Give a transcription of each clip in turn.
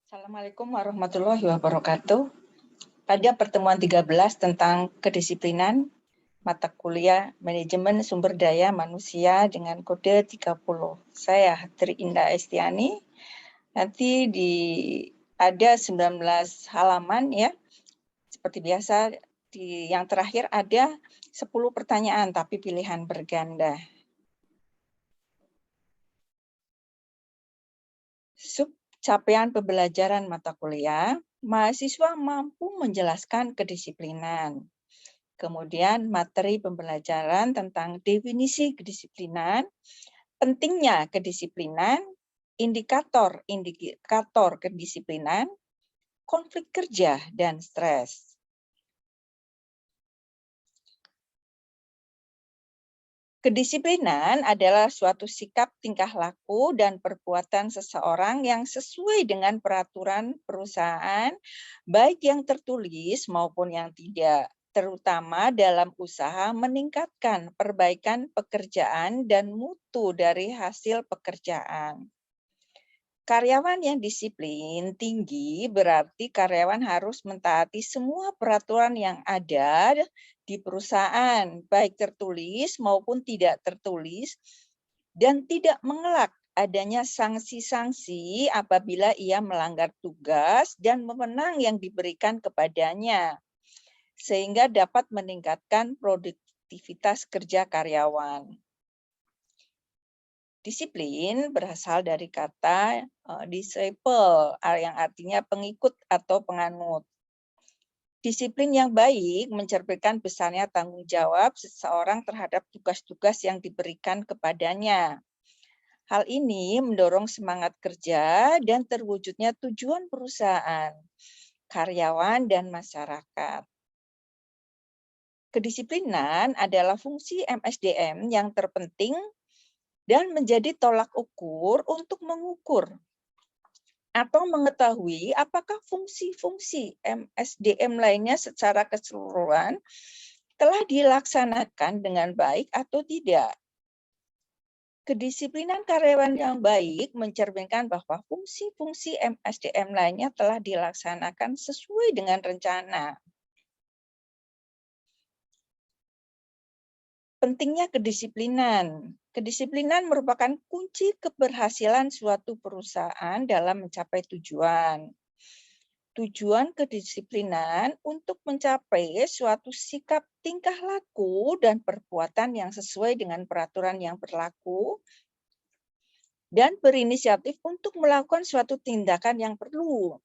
Assalamualaikum warahmatullahi wabarakatuh. Pada pertemuan 13 tentang kedisiplinan, mata kuliah Manajemen Sumber Daya Manusia dengan kode 30. Saya Hatri Indah Estiani. Nanti ada 19 halaman ya. Seperti biasa yang terakhir ada 10 pertanyaan tapi pilihan berganda. Capaian pembelajaran mata kuliah, mahasiswa mampu menjelaskan kedisiplinan. Kemudian materi pembelajaran tentang definisi kedisiplinan, pentingnya kedisiplinan, indikator kedisiplinan, konflik kerja, dan stres. Kedisiplinan adalah suatu sikap tingkah laku dan perbuatan seseorang yang sesuai dengan peraturan perusahaan, baik yang tertulis maupun yang tidak, terutama dalam usaha meningkatkan perbaikan pekerjaan dan mutu dari hasil pekerjaan. Karyawan yang disiplin tinggi berarti karyawan harus mentaati semua peraturan yang ada di perusahaan, baik tertulis maupun tidak tertulis, dan tidak mengelak adanya sanksi-sanksi apabila ia melanggar tugas dan wewenang yang diberikan kepadanya, sehingga dapat meningkatkan produktivitas kerja karyawan. Disiplin berasal dari kata disciple yang artinya pengikut atau penganut. Disiplin yang baik mencerminkan besarnya tanggung jawab seseorang terhadap tugas-tugas yang diberikan kepadanya. Hal ini mendorong semangat kerja dan terwujudnya tujuan perusahaan, karyawan, dan masyarakat. Kedisiplinan adalah fungsi MSDM yang terpenting dan menjadi tolak ukur untuk mengukur atau mengetahui apakah fungsi-fungsi MSDM lainnya secara keseluruhan telah dilaksanakan dengan baik atau tidak. Kedisiplinan karyawan yang baik mencerminkan bahwa fungsi-fungsi MSDM lainnya telah dilaksanakan sesuai dengan rencana. Pentingnya kedisiplinan. Kedisiplinan merupakan kunci keberhasilan suatu perusahaan dalam mencapai tujuan. Tujuan kedisiplinan untuk mencapai suatu sikap tingkah laku dan perbuatan yang sesuai dengan peraturan yang berlaku dan berinisiatif untuk melakukan suatu tindakan yang perlu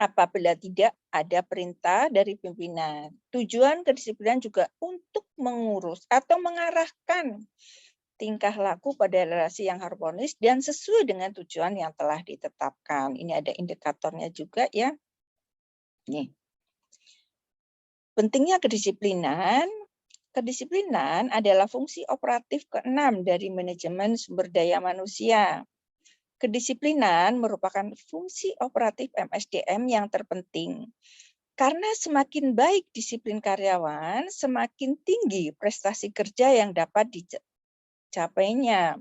apabila tidak ada perintah dari pimpinan. Tujuan kedisiplinan juga untuk mengurus atau mengarahkan tingkah laku pada relasi yang harmonis dan sesuai dengan tujuan yang telah ditetapkan. Ini ada indikatornya juga ya. Nih. Pentingnya kedisiplinan. Kedisiplinan adalah fungsi operatif ke-6 dari manajemen sumber daya manusia. Kedisiplinan merupakan fungsi operatif MSDM yang terpenting. Karena semakin baik disiplin karyawan, semakin tinggi prestasi kerja yang dapat dicapainya.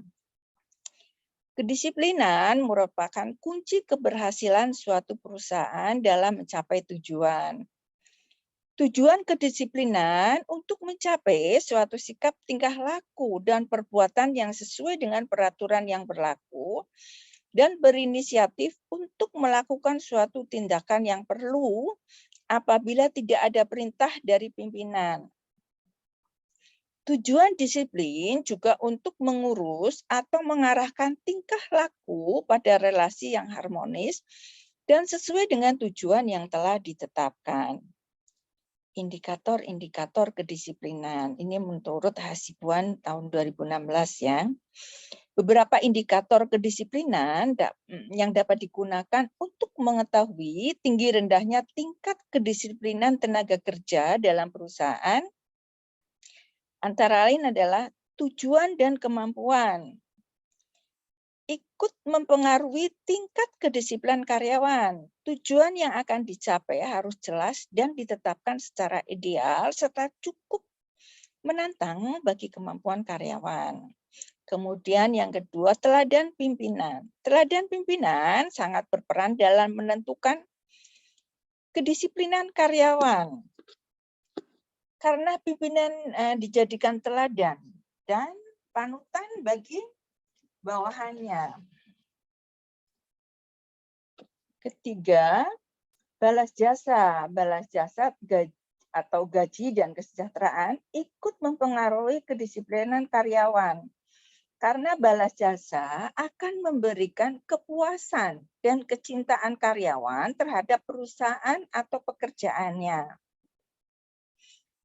Kedisiplinan merupakan kunci keberhasilan suatu perusahaan dalam mencapai tujuan. Tujuan kedisiplinan untuk mencapai suatu sikap tingkah laku dan perbuatan yang sesuai dengan peraturan yang berlaku dan berinisiatif untuk melakukan suatu tindakan yang perlu apabila tidak ada perintah dari pimpinan. Tujuan disiplin juga untuk mengurus atau mengarahkan tingkah laku pada relasi yang harmonis dan sesuai dengan tujuan yang telah ditetapkan. Indikator-indikator kedisiplinan. Ini menurut Hasibuan tahun 2016 ya. Beberapa indikator kedisiplinan yang dapat digunakan untuk mengetahui tinggi rendahnya tingkat kedisiplinan tenaga kerja dalam perusahaan antara lain adalah tujuan dan kemampuan. Ikut mempengaruhi tingkat kedisiplinan karyawan. Tujuan yang akan dicapai harus jelas dan ditetapkan secara ideal serta cukup menantang bagi kemampuan karyawan. Kemudian yang kedua, teladan pimpinan. Teladan pimpinan sangat berperan dalam menentukan kedisiplinan karyawan. Karena pimpinan dijadikan teladan dan panutan bagi bawahannya. Ketiga, balas jasa. Balas jasa atau gaji dan kesejahteraan ikut mempengaruhi kedisiplinan karyawan. Karena balas jasa akan memberikan kepuasan dan kecintaan karyawan terhadap perusahaan atau pekerjaannya.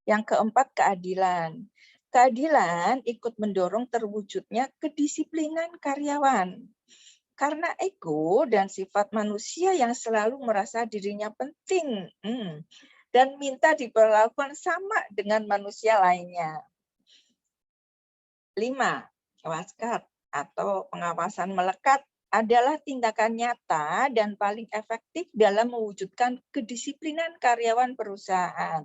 Yang keempat, keadilan. Keadilan ikut mendorong terwujudnya kedisiplinan karyawan. Karena ego dan sifat manusia yang selalu merasa dirinya penting dan minta diperlakukan sama dengan manusia lainnya. 5. Waskat atau pengawasan melekat adalah tindakan nyata dan paling efektif dalam mewujudkan kedisiplinan karyawan perusahaan.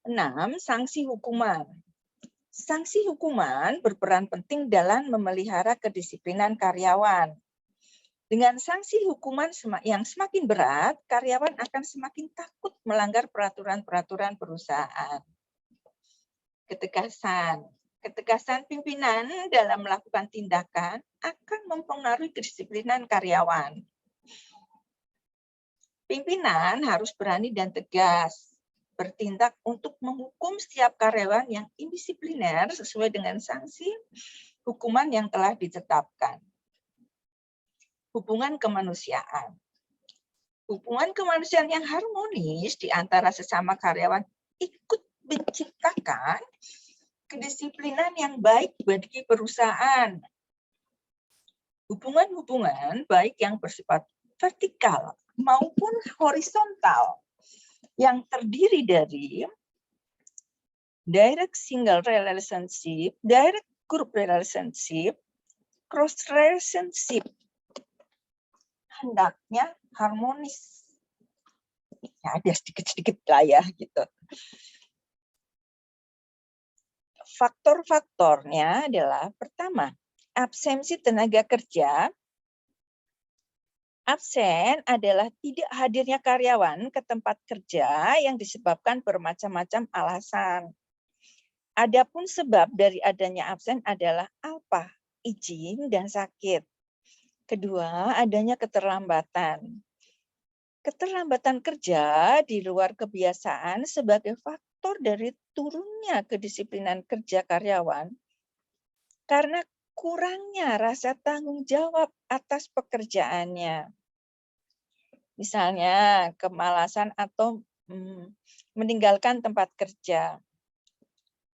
6. Sanksi hukuman. Sanksi hukuman berperan penting dalam memelihara kedisiplinan karyawan. Dengan sanksi hukuman yang semakin berat, karyawan akan semakin takut melanggar peraturan-peraturan perusahaan. Ketegasan. Ketegasan pimpinan dalam melakukan tindakan akan mempengaruhi kedisiplinan karyawan. Pimpinan harus berani dan tegas bertindak untuk menghukum setiap karyawan yang indisipliner sesuai dengan sanksi hukuman yang telah ditetapkan. Hubungan kemanusiaan. Hubungan kemanusiaan yang harmonis di antara sesama karyawan ikut menciptakan kedisiplinan yang baik bagi perusahaan. Hubungan-hubungan baik yang bersifat vertikal maupun horizontal yang terdiri dari direct single relationship, direct group relationship, cross relationship, hendaknya harmonis. Ya, ada sedikit-sedikit lah ya gitu. Faktor-faktornya adalah pertama, absensi tenaga kerja. Absen adalah tidak hadirnya karyawan ke tempat kerja yang disebabkan bermacam-macam alasan. Adapun sebab dari adanya absen adalah apa? Izin dan sakit. Kedua, adanya keterlambatan. Keterlambatan kerja di luar kebiasaan sebagai faktor dari turunnya kedisiplinan kerja karyawan karena kurangnya rasa tanggung jawab atas pekerjaannya. Misalnya kemalasan atau meninggalkan tempat kerja.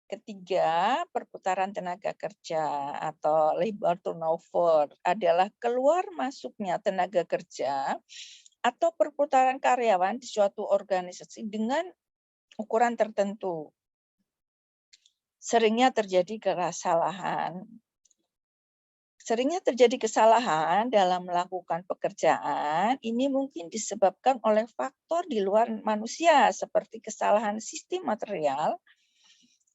Ketiga, perputaran tenaga kerja atau labor turnover adalah keluar masuknya tenaga kerja atau perputaran karyawan di suatu organisasi dengan ukuran tertentu. Seringnya terjadi kesalahan dalam melakukan pekerjaan, ini mungkin disebabkan oleh faktor di luar manusia seperti kesalahan sistem material,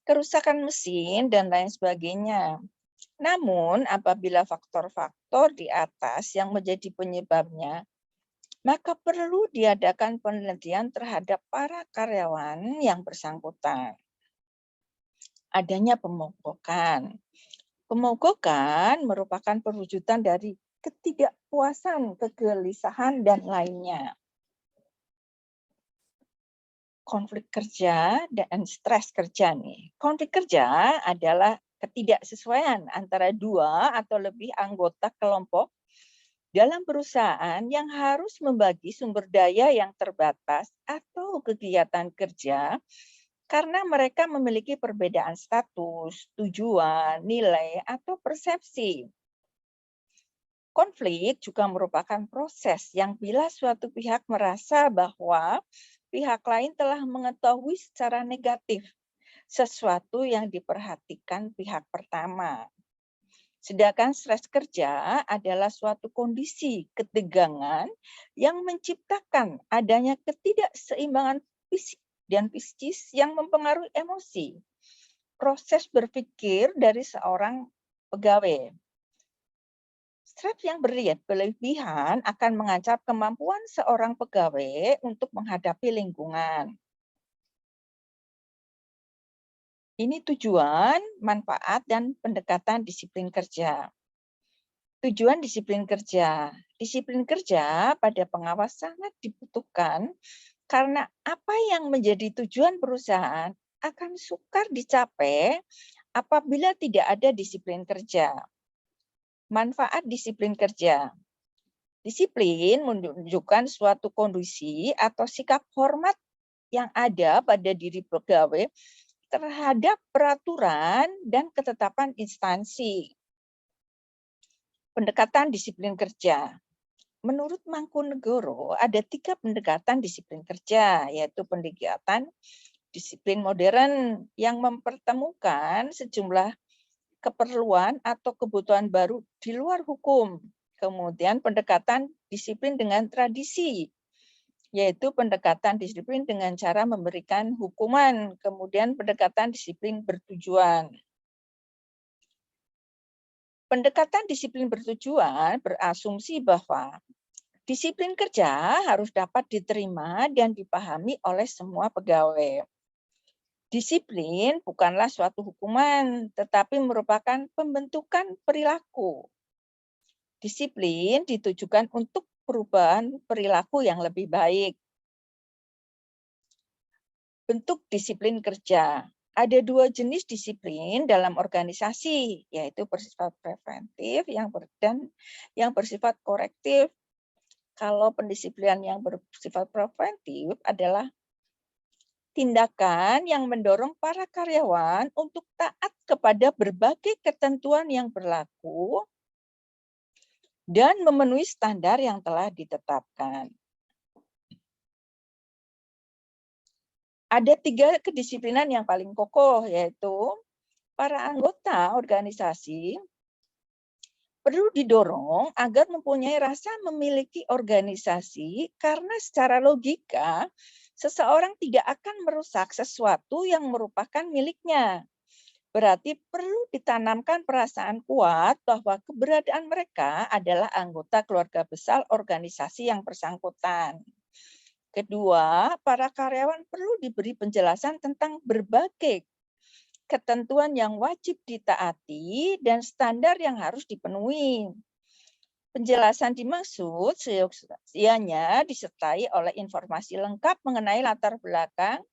kerusakan mesin, dan lain sebagainya. Namun, apabila faktor-faktor di atas yang menjadi penyebabnya, maka perlu diadakan penelitian terhadap para karyawan yang bersangkutan. Adanya pemogokan. Pemogokan merupakan perwujudan dari ketidakpuasan, kegelisahan, dan lainnya. Konflik kerja dan stres kerja nih. Konflik kerja adalah ketidaksesuaian antara dua atau lebih anggota kelompok dalam perusahaan yang harus membagi sumber daya yang terbatas atau kegiatan kerja karena mereka memiliki perbedaan status, tujuan, nilai, atau persepsi. Konflik juga merupakan proses yang bila suatu pihak merasa bahwa pihak lain telah mengetahui secara negatif sesuatu yang diperhatikan pihak pertama. Sedangkan stres kerja adalah suatu kondisi ketegangan yang menciptakan adanya ketidakseimbangan fisik dan psikis yang mempengaruhi emosi, proses berpikir dari seorang pegawai. Stres yang berlebihan akan mengancam kemampuan seorang pegawai untuk menghadapi lingkungan. Ini tujuan, manfaat, dan pendekatan disiplin kerja. Tujuan disiplin kerja. Disiplin kerja pada pengawas sangat dibutuhkan karena apa yang menjadi tujuan perusahaan akan sukar dicapai apabila tidak ada disiplin kerja. Manfaat disiplin kerja. Disiplin menunjukkan suatu kondisi atau sikap hormat yang ada pada diri pegawai terhadap peraturan dan ketetapan instansi. Pendekatan disiplin kerja. Menurut Mangkunegoro, ada 3 pendekatan disiplin kerja, yaitu pendekatan disiplin modern yang mempertemukan sejumlah keperluan atau kebutuhan baru di luar hukum. Kemudian pendekatan disiplin dengan tradisi, yaitu pendekatan disiplin dengan cara memberikan hukuman. Kemudian pendekatan disiplin bertujuan. Pendekatan disiplin bertujuan berasumsi bahwa disiplin kerja harus dapat diterima dan dipahami oleh semua pegawai. Disiplin bukanlah suatu hukuman, tetapi merupakan pembentukan perilaku. Disiplin ditujukan untuk perubahan perilaku yang lebih baik. Bentuk disiplin kerja. Ada 2 jenis disiplin dalam organisasi, yaitu bersifat preventif dan yang bersifat korektif. Kalau pendisiplinan yang bersifat preventif adalah tindakan yang mendorong para karyawan untuk taat kepada berbagai ketentuan yang berlaku dan memenuhi standar yang telah ditetapkan. Ada 3 kedisiplinan yang paling kokoh, yaitu para anggota organisasi perlu didorong agar mempunyai rasa memiliki organisasi karena secara logika seseorang tidak akan merusak sesuatu yang merupakan miliknya. Berarti perlu ditanamkan perasaan kuat bahwa keberadaan mereka adalah anggota keluarga besar organisasi yang bersangkutan. Kedua, para karyawan perlu diberi penjelasan tentang berbagai ketentuan yang wajib ditaati dan standar yang harus dipenuhi. Penjelasan dimaksud seyogyanya disertai oleh informasi lengkap mengenai latar belakang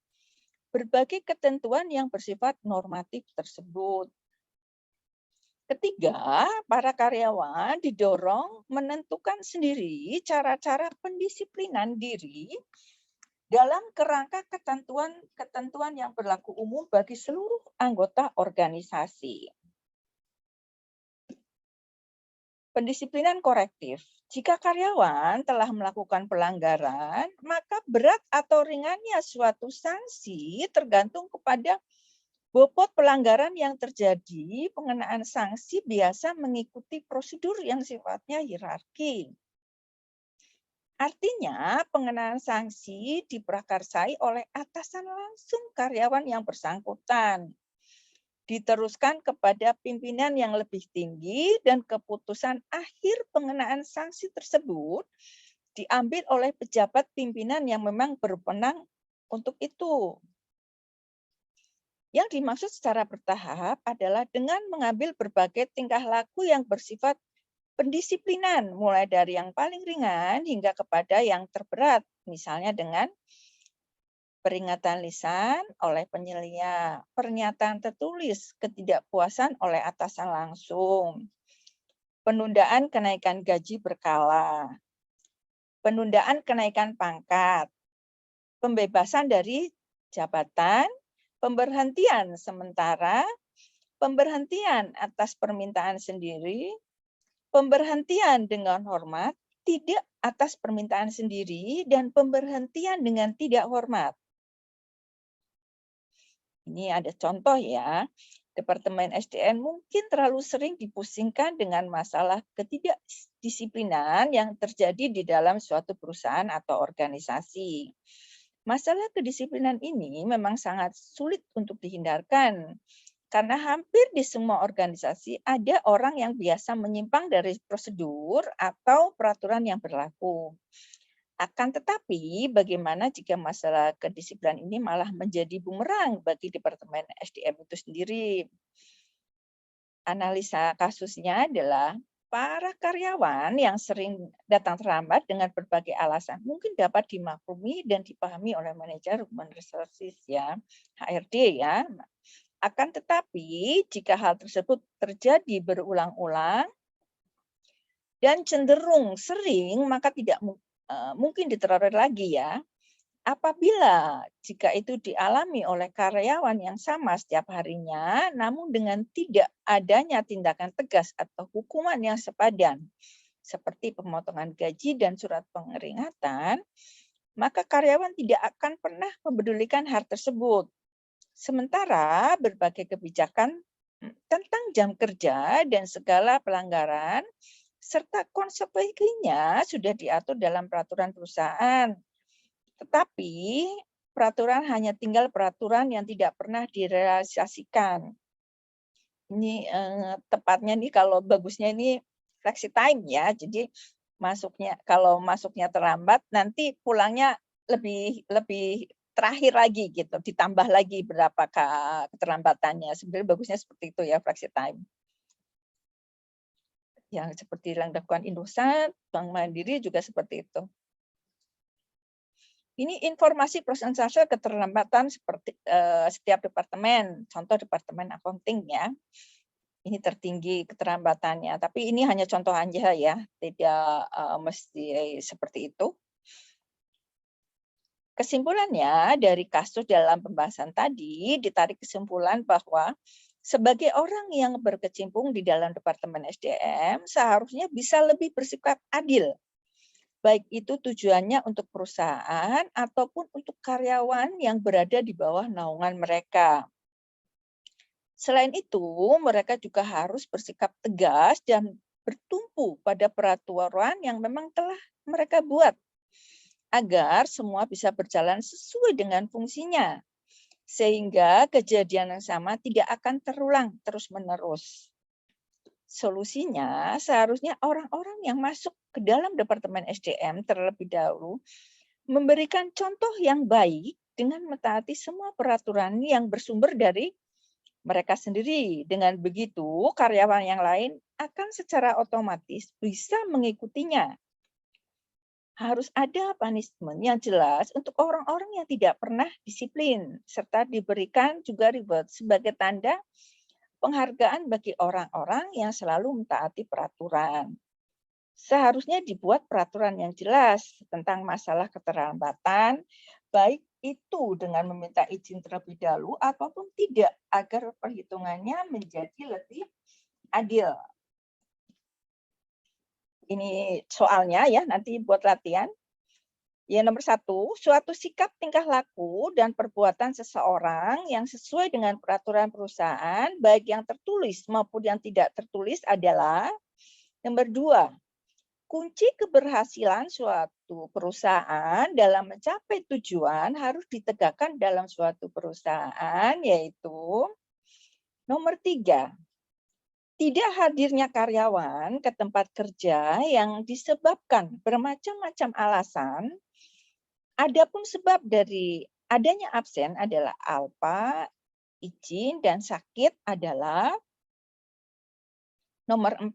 berbagai ketentuan yang bersifat normatif tersebut. Ketiga, para karyawan didorong menentukan sendiri cara-cara pendisiplinan diri dalam kerangka ketentuan yang berlaku umum bagi seluruh anggota organisasi. Pendisiplinan korektif. Jika karyawan telah melakukan pelanggaran, maka berat atau ringannya suatu sanksi tergantung kepada bobot pelanggaran yang terjadi. Pengenaan sanksi biasa mengikuti prosedur yang sifatnya hierarki. Artinya, pengenaan sanksi diprakarsai oleh atasan langsung karyawan yang bersangkutan. Diteruskan kepada pimpinan yang lebih tinggi dan keputusan akhir pengenaan sanksi tersebut diambil oleh pejabat pimpinan yang memang berwenang untuk itu. Yang dimaksud secara bertahap adalah dengan mengambil berbagai tingkah laku yang bersifat pendisiplinan, mulai dari yang paling ringan hingga kepada yang terberat, misalnya dengan peringatan lisan oleh penyelia, pernyataan tertulis ketidakpuasan oleh atasan langsung, penundaan kenaikan gaji berkala, penundaan kenaikan pangkat, pembebasan dari jabatan, pemberhentian sementara, pemberhentian atas permintaan sendiri, pemberhentian dengan hormat, tidak atas permintaan sendiri, dan pemberhentian dengan tidak hormat. Ini ada contoh ya, Departemen SDM mungkin terlalu sering dipusingkan dengan masalah ketidakdisiplinan yang terjadi di dalam suatu perusahaan atau organisasi. Masalah kedisiplinan ini memang sangat sulit untuk dihindarkan Karena hampir di semua organisasi ada orang yang biasa menyimpang dari prosedur atau peraturan yang berlaku. Akan tetapi, bagaimana jika masalah kedisiplinan ini malah menjadi bumerang bagi Departemen SDM itu sendiri? Analisa kasusnya adalah para karyawan yang sering datang terlambat dengan berbagai alasan mungkin dapat dimaklumi dan dipahami oleh manajer human resources ya, HRD ya. Akan tetapi, jika hal tersebut terjadi berulang-ulang dan cenderung sering, maka tidak mungkin ditolerir lagi ya. Apabila jika itu dialami oleh karyawan yang sama setiap harinya, namun dengan tidak adanya tindakan tegas atau hukuman yang sepadan, seperti pemotongan gaji dan surat pengeringatan, maka karyawan tidak akan pernah mempedulikan hal tersebut. Sementara berbagai kebijakan tentang jam kerja dan segala pelanggaran serta konsekuensinya sudah diatur dalam peraturan perusahaan. Tetapi peraturan hanya tinggal peraturan yang tidak pernah direalisasikan. Ini tepatnya nih kalau bagusnya ini flexi time ya. Jadi kalau masuknya terlambat nanti pulangnya lebih terakhir lagi gitu, ditambah lagi berapa keterlambatannya. Sebenarnya bagusnya seperti itu ya flexi time. Yang seperti yang dilakukan Indosat, Bank Mandiri juga seperti itu. Ini informasi prosentase keterlambatan seperti setiap departemen, contoh departemen accounting ya. Ini tertinggi keterlambatannya, tapi ini hanya contoh aja ya, tidak mesti seperti itu. Kesimpulannya dari kasus dalam pembahasan tadi ditarik kesimpulan bahwa sebagai orang yang berkecimpung di dalam Departemen SDM seharusnya bisa lebih bersikap adil, baik itu tujuannya untuk perusahaan ataupun untuk karyawan yang berada di bawah naungan mereka. Selain itu, mereka juga harus bersikap tegas dan bertumpu pada peraturan yang memang telah mereka buat, agar semua bisa berjalan sesuai dengan fungsinya, sehingga kejadian yang sama tidak akan terulang terus-menerus. Solusinya seharusnya orang-orang yang masuk ke dalam Departemen SDM terlebih dahulu memberikan contoh yang baik dengan mentaati semua peraturan yang bersumber dari mereka sendiri. Dengan begitu, karyawan yang lain akan secara otomatis bisa mengikutinya. Harus ada punishment yang jelas untuk orang-orang yang tidak pernah disiplin, serta diberikan juga reward sebagai tanda penghargaan bagi orang-orang yang selalu mentaati peraturan. Seharusnya dibuat peraturan yang jelas tentang masalah keterlambatan, baik itu dengan meminta izin terlebih dahulu ataupun tidak, agar perhitungannya menjadi lebih adil. Ini soalnya ya, nanti buat latihan. Ya, nomor 1, suatu sikap tingkah laku dan perbuatan seseorang yang sesuai dengan peraturan perusahaan, baik yang tertulis maupun yang tidak tertulis adalah nomor 2, kunci keberhasilan suatu perusahaan dalam mencapai tujuan harus ditegakkan dalam suatu perusahaan, yaitu nomor 3, tidak hadirnya karyawan ke tempat kerja yang disebabkan bermacam-macam alasan. Adapun sebab dari adanya absen adalah alpa, izin, dan sakit adalah nomor 4,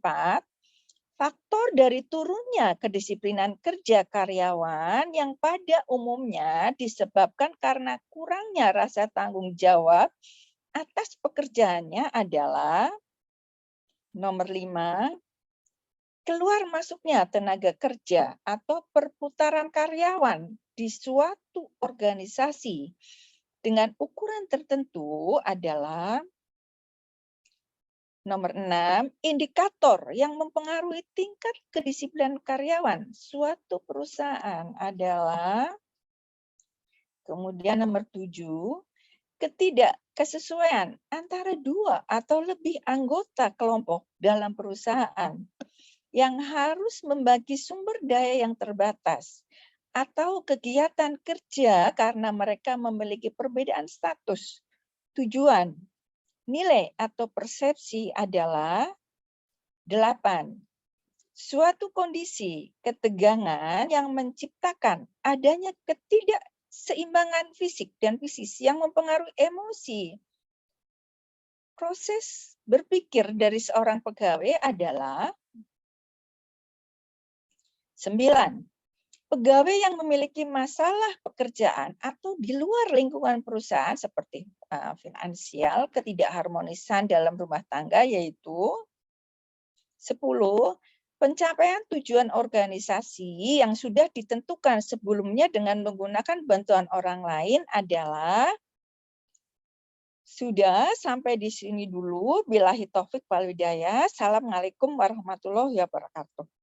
faktor dari turunnya kedisiplinan kerja karyawan yang pada umumnya disebabkan karena kurangnya rasa tanggung jawab atas pekerjaannya adalah nomor 5, keluar masuknya tenaga kerja atau perputaran karyawan di suatu organisasi dengan ukuran tertentu adalah nomor 6, indikator yang mempengaruhi tingkat kedisiplinan karyawan suatu perusahaan adalah, kemudian nomor 7, ketidakkesesuaian antara 2 atau lebih anggota kelompok dalam perusahaan yang harus membagi sumber daya yang terbatas atau kegiatan kerja karena mereka memiliki perbedaan status, tujuan, nilai atau persepsi adalah 8. Suatu kondisi ketegangan yang menciptakan adanya ketidakseimbangan fisik dan psikis yang mempengaruhi emosi. Proses berpikir dari seorang pegawai adalah 9. Pegawai yang memiliki masalah pekerjaan atau di luar lingkungan perusahaan seperti finansial, ketidakharmonisan dalam rumah tangga, yaitu 10. Pencapaian tujuan organisasi yang sudah ditentukan sebelumnya dengan menggunakan bantuan orang lain adalah sudah. Sampai di sini dulu. Billahi taufik wal hidayah. Assalamualaikum warahmatullahi wabarakatuh.